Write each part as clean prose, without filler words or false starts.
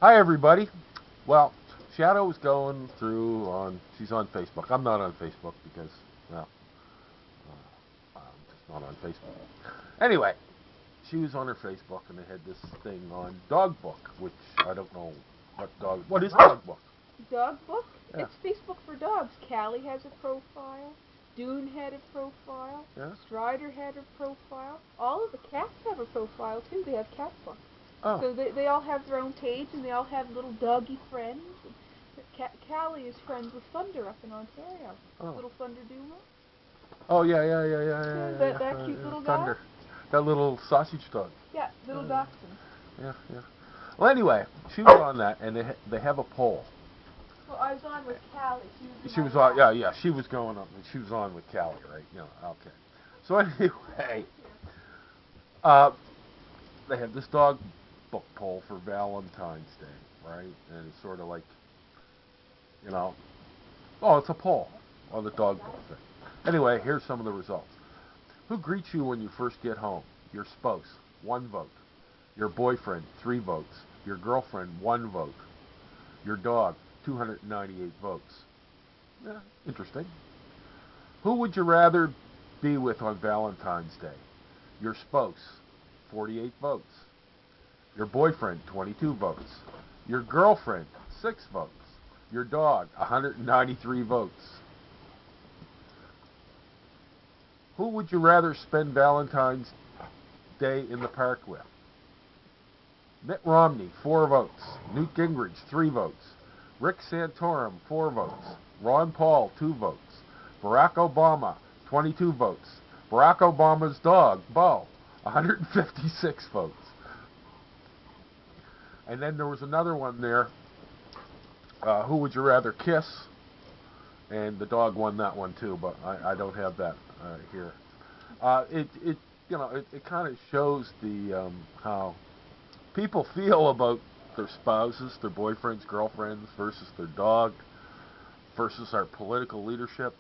Hi, everybody. Well, Shadow is going through she's on Facebook. I'm not on Facebook because, well, I'm just not on Facebook. Anyway, she was on her Facebook and they had this thing on Dog Book, which I don't know what is Dog Book? Dog book? Yeah. It's Facebook for dogs. Callie has a profile. Dune had a profile. Yeah. Strider had a profile. All of the cats have a profile too. They have cat book. Oh. So they all have their own page and they all have little doggy friends. Callie is friends with Thunder up in Ontario. Oh. Little Thunder Duma. Oh yeah. That cute little Thunder. guy. That little sausage dog. Yeah, little dachshund. Yeah. Well, anyway, she was on that, and they have a poll. Well, I was on with Callie. She was on, yeah. She was going on. She was on with Callie, right? Okay. So anyway, they have this dog book poll for Valentine's Day, right? And it's sort of like, it's a poll on the dog book thing. Anyway, here's some of the results. Who greets you when you first get home? Your spouse, 1 vote. Your boyfriend, 3 votes. Your girlfriend, 1 vote. Your dog, 298 votes. Yeah, interesting. Who would you rather be with on Valentine's Day? Your spouse, 48 votes. Your boyfriend, 22 votes. Your girlfriend, 6 votes. Your dog, 193 votes. Who would you rather spend Valentine's Day in the park with? Mitt Romney, 4 votes. Newt Gingrich, 3 votes. Rick Santorum, 4 votes. Ron Paul, 2 votes. Barack Obama, 22 votes. Barack Obama's dog, Bo, 156 votes. And then there was another one there. Who would you rather kiss? And the dog won that one too, but I don't have that here. It kind of shows the how people feel about their spouses, their boyfriends, girlfriends versus their dog, versus our political leadership,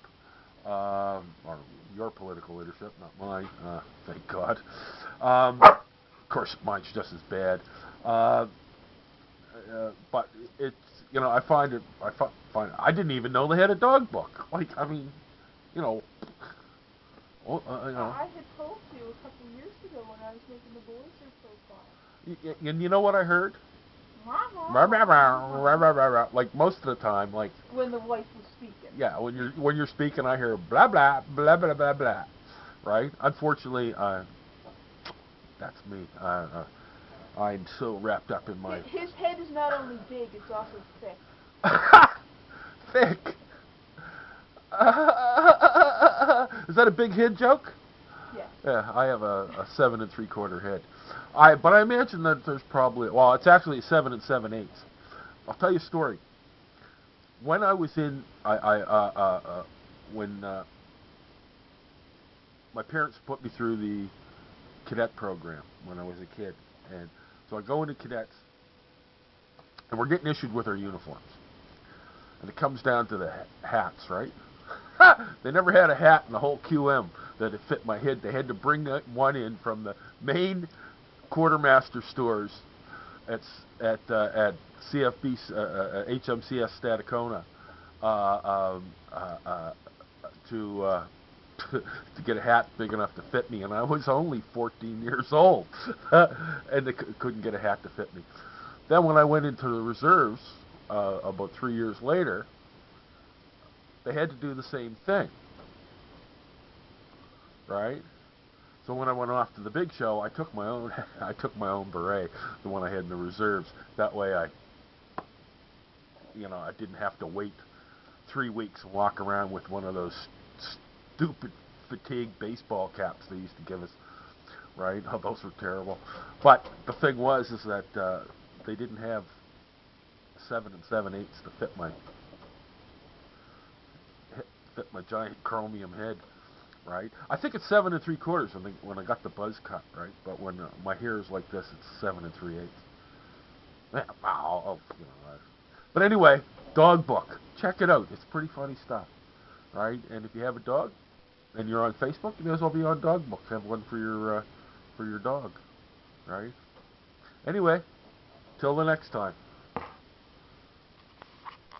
or your political leadership, not mine. Thank God. Of course, mine's just as bad. But it's I find it. I didn't even know they had a dog book. Well, I had told you a couple years ago when I was making the boys their profile. And you know what I heard? Like most of the time, like when the wife was speaking. Yeah, when you're speaking, I hear blah blah blah blah blah blah. Right? Unfortunately, that's me. I'm so wrapped up in my. His head is not only big; it's also thick. Thick. Is that a big head joke? Yeah. Yeah, I have a 7 3/4 head. But I imagine that there's probably, it's actually 7 7/8. I'll tell you a story. When I was in, when my parents put me through the cadet program when I was a kid, and so I go into cadets, and we're getting issued with our uniforms, and it comes down to the hats, right? They never had a hat in the whole QM that it fit my head. They had to bring one in from the main quartermaster stores at CFB HMCS Stadacona to get a hat big enough to fit me, and I was only 14 years old, and they couldn't get a hat to fit me. Then when I went into the reserves about 3 years later, they had to do the same thing, right? So when I went off to the big show, I took my own beret, the one I had in the reserves. That way I didn't have to wait 3 weeks and walk around with one of those stupid fatigue baseball caps they used to give us, right? Oh, those were terrible. But the thing was is that they didn't have 7 7/8 to fit my giant chromium head, right? I think it's 7 3/4 when I got the buzz cut, right? But when my hair is like this, it's 7 3/8. But anyway, dog book. Check it out. It's pretty funny stuff, right? And if you have a dog and you're on Facebook, you may as well be on dog book. Have one for your dog, right? Anyway, till the next time.